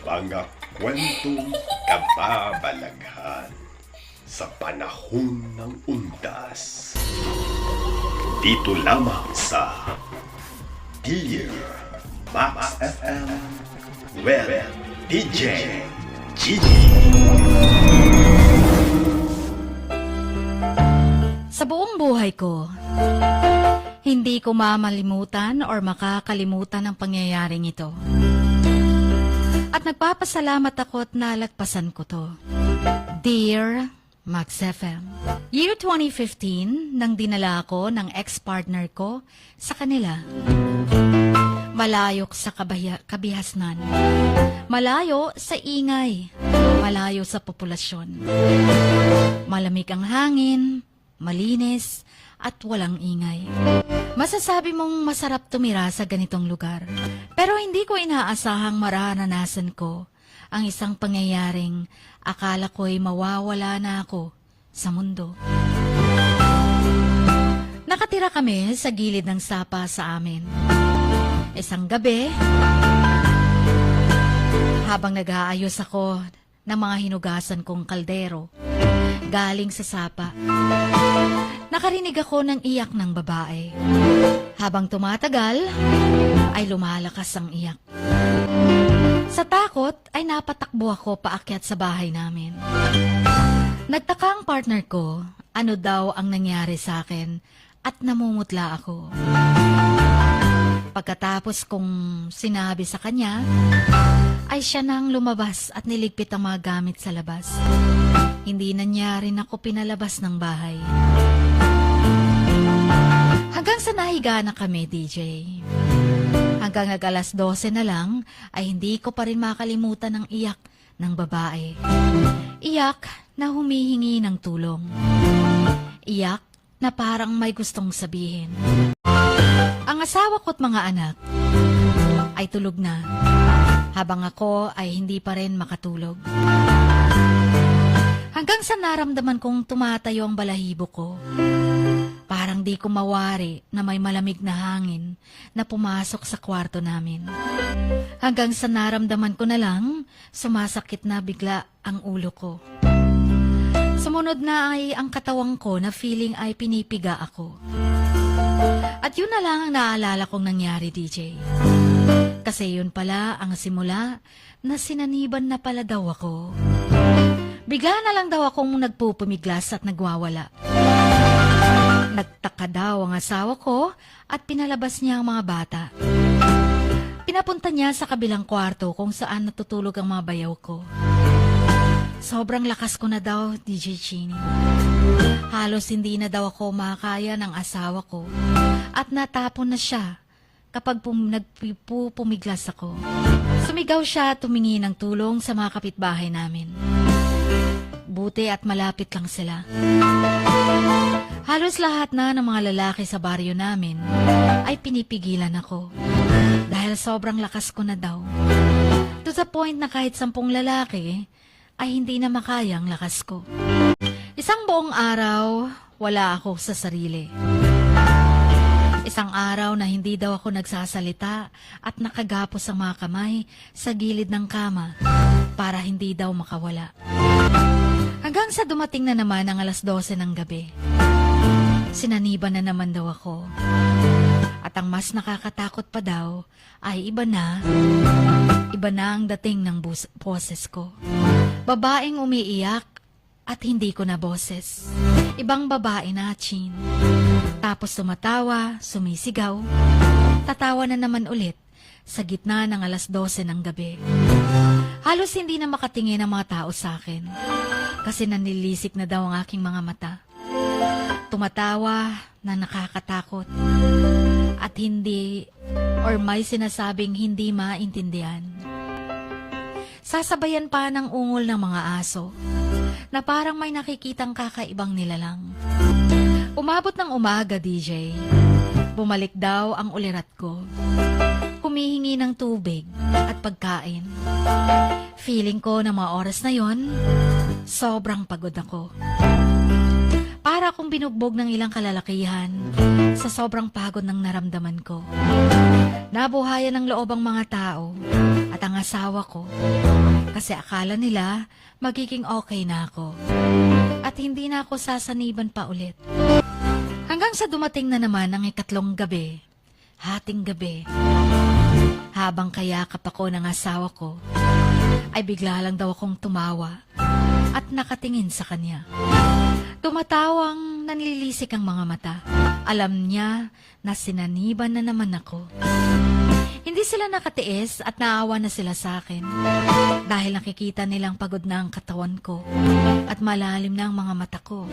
Mga kwentong kababalaghan sa panahon ng undas. Dito lamang sa Dear Max FM with DJ Gigi. Sa buong buhay ko, hindi ko mamalimutan or makakalimutan ang pangyayaring ito. At nagpapasalamat ako at nalagpasan ko to. Dear Max FM, Year 2015 nang dinala ako ng ex-partner ko sa kanila. Malayo sa kabihasnan. Malayo sa ingay. Malayo sa populasyon. Malamig ang hangin, malinis, at walang ingay. Masasabi mong masarap tumira sa ganitong lugar. Pero hindi ko inaasahang mararanasan ko ang isang pangyayaring akala ko'y mawawala na ako sa mundo. Nakatira kami sa gilid ng sapa sa amin. Isang gabi, habang nag-aayos ako ng mga hinugasan kong kaldero, galing sa sapa, nakarinig ako ng iyak ng babae. Habang tumatagal, ay lumalakas ang iyak. Sa takot, ay napatakbo ako paakyat sa bahay namin. Nagtaka ang partner ko, ano daw ang nangyari sa akin, at namumutla ako. Pagkatapos kong sinabi sa kanya, ay siya nang lumabas at niligpit ang mga gamit sa labas. Hindi na niya rin ako pinalabas ng bahay. Hanggang sa nahiga na kami, DJ. Hanggang nag-alas 12 na lang, ay hindi ko pa rin makalimutan ang iyak ng babae. Iyak na humihingi ng tulong. Iyak na parang may gustong sabihin. Ang asawa ko't mga anak ay tulog na, habang ako ay hindi pa rin makatulog. Hanggang sa naramdaman kong tumatayo ang balahibo ko. Parang di ko mawari na may malamig na hangin na pumasok sa kwarto namin. Hanggang sa naramdaman ko na lang, sumasakit na bigla ang ulo ko. Sumunod na ay ang katawang ko na feeling ay pinipiga ako. At yun na lang ang naalala kong nangyari, DJ. Kasi yun pala ang simula na sinaniban na pala daw ako. Bigla na lang daw akong nagpupumiglas at nagwawala. Nagtaka daw ang asawa ko at pinalabas niya ang mga bata. Pinapunta niya sa kabilang kwarto kung saan natutulog ang mga bayaw ko. Sobrang lakas ko na daw, DJ Chini. Halos hindi na daw ako makakaya ng asawa ko at natapon na siya kapag nagpupumiglas ako. Sumigaw siya at tumingi ng tulong sa mga kapitbahay namin. Buti at malapit lang sila. Halos lahat na ng mga lalaki sa baryo namin ay pinipigilan ako dahil sobrang lakas ko na daw. To the point na kahit 10 lalaki ay hindi na makaya ang lakas ko. Isang buong araw, wala ako sa sarili. Isang araw na hindi daw ako nagsasalita at nakagapos ang mga kamay sa gilid ng kama para hindi daw makawala. Hanggang sa dumating na naman ang alas 12 ng gabi. Sinaniban na naman daw ako. At ang mas nakakatakot pa daw ay iba na ang dating ng boses ko. Babaeng umiiyak at hindi ko na boses. Ibang babae na, Chin. Tapos tumatawa, sumisigaw. Tatawa na naman ulit sa gitna ng alas 12 ng gabi. Halos hindi na makatingin ang mga tao sa akin kasi nanilisik na daw ang aking mga mata. Tumatawa na nakakatakot at hindi or may sinasabing hindi maintindihan. Sasabayan pa ng ungol ng mga aso na parang may nakikitang kakaibang nilalang. Umabot ng umaga, DJ. Bumalik daw ang ulirat ko. Humihingi ng tubig at pagkain. Feeling ko na mga oras na yon, sobrang pagod ako. Para akong binugbog ng ilang kalalakihan sa sobrang pagod ng naramdaman ko. Nabuhayan ng loob ang mga tao at ang asawa ko. Kasi akala nila magiging okay na ako. At hindi na ako sasaniban pa ulit. Hanggang sa dumating na naman ang ikatlong gabi, hating gabi. Habang kayakap ako ng asawa ko, ay bigla lang daw akong tumawa at nakatingin sa kanya. Tumatawang nanlilisik ang mga mata. Alam niya na sinaniban na naman ako. Hindi sila nakatiis at naawa na sila sa akin dahil nakikita nilang pagod na ang katawan ko at malalim na ang mga mata ko.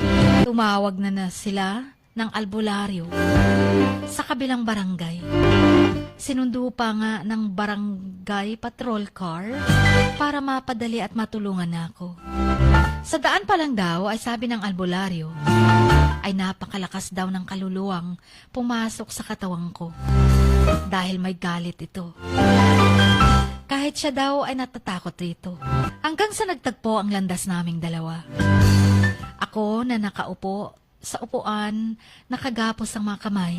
Tumawag na sila ng albularyo sa kabilang barangay. Sinundo pa nga ng barangay patrol car para mapadali at matulungan na ako. Sa daan pa lang daw ay sabi ng albularyo ay napakalakas daw ng kaluluwang pumasok sa katawang ko dahil may galit ito. Kahit siya daw ay natatakot rito. Hanggang sa nagtagpo ang landas naming dalawa. Ako na nakaupo sa upuan, nakagapos ang mga kamay.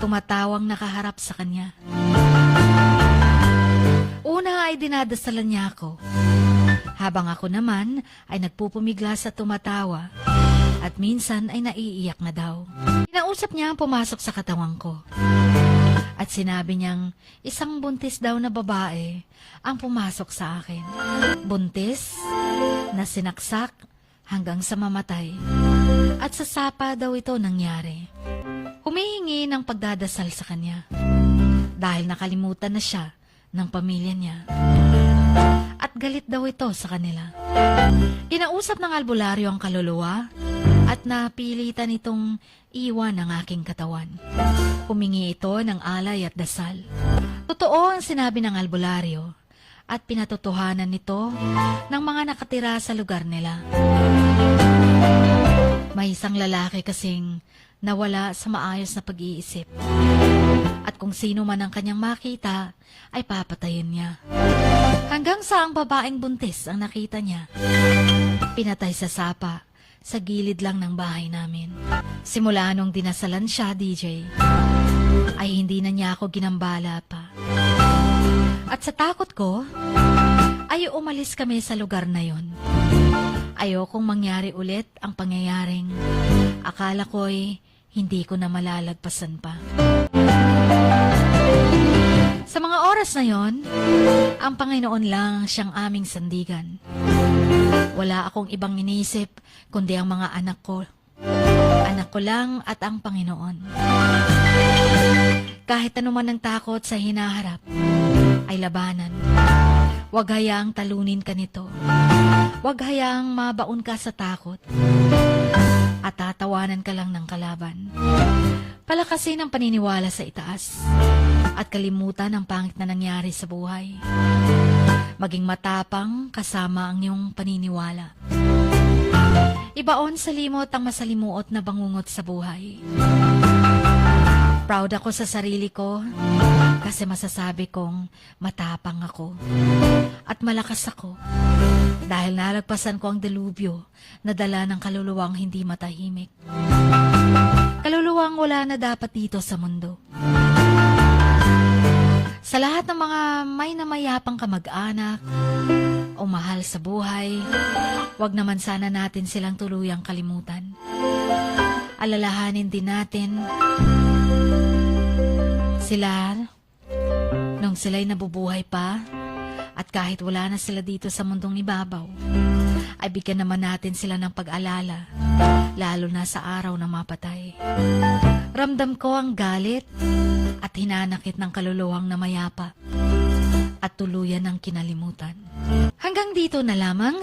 Tumatawang nakaharap sa kanya. Una ay dinadasalan niya ako. Habang ako naman ay nagpupumigla sa tumatawa at minsan ay naiiyak na daw. Kinausap niya ang pumasok sa katawan ko. At sinabi niyang isang buntis daw na babae ang pumasok sa akin. Buntis na sinaksak hanggang sa mamatay. At sa sapa daw ito nangyari. Humihingi ng pagdadasal sa kanya dahil nakalimutan na siya ng pamilya niya. At galit daw ito sa kanila. Kinausap ng albularyo ang kaluluwa at napilitan itong iwan ang aking katawan. Humingi ito ng alay at dasal. Totoo ang sinabi ng albularyo at pinatotohanan nito ng mga nakatira sa lugar nila. May isang lalaki kasing nawala sa maayos na pag-iisip. At kung sino man ang kanyang makita, ay papatayin niya. Hanggang sa ang babaeng buntis ang nakita niya. Pinatay sa sapa, sa gilid lang ng bahay namin. Simula nung dinasalan siya, DJ, ay hindi na niya ako ginambala pa. At sa takot ko, ay umalis kami sa lugar na yon. Ayokong mangyari ulit ang pangyayaring akala ko'y hindi ko na malalagpasan pa. Sa mga oras na yon, ang Panginoon lang siyang aming sandigan. Wala akong ibang inisip kundi ang mga anak ko. Anak ko lang at ang Panginoon. Kahit anuman ang takot sa hinaharap, ay labanan. Huwag hayaang talunin ka nito. Huwag hayaang mabaon ka sa takot. At tatawanan ka lang ng kalaban. Palakasin ang paniniwala sa itaas. At kalimutan ang pangit na nangyari sa buhay. Maging matapang kasama ang iyong paniniwala. Ibaon sa limot ang masalimuot na bangungot sa buhay. Proud ako sa sarili ko kasi masasabi kong matapang ako at malakas ako dahil nalagpasan ko ang delubyo na dala ng kaluluwang hindi matahimik. Kaluluwang wala na dapat dito sa mundo. Sa lahat ng mga may namayapang kamag-anak o mahal sa buhay, wag naman sana natin silang tuluyang kalimutan. Alalahanin din natin sila nung sila'y nabubuhay pa at kahit wala na sila dito sa mundong ibabaw, ay bigyan naman natin sila ng pag-alala, lalo na sa araw na mapatay. Ramdam ko ang galit at hinanakit ng kaluluwang na mayapa at tuluyan ng kinalimutan. Hanggang dito na lamang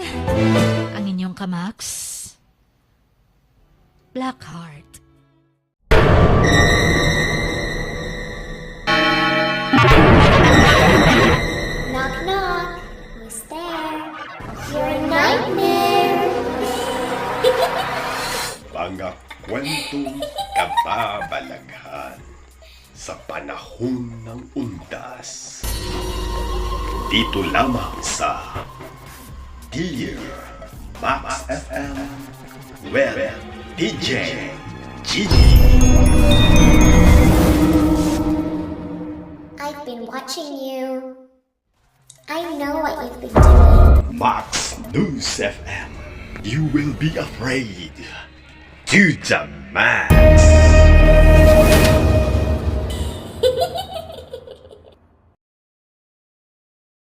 ang inyong kamax, Blackheart. Knock, knock. Who's there? You're a nightmare. Mga kwentong kababalaghan sa panahon ng undas. Dito lamang sa Dear Max FM with DJ Gigi. I've been been watching you. I know what you've been doing. Max News FM. You will be afraid. To the max.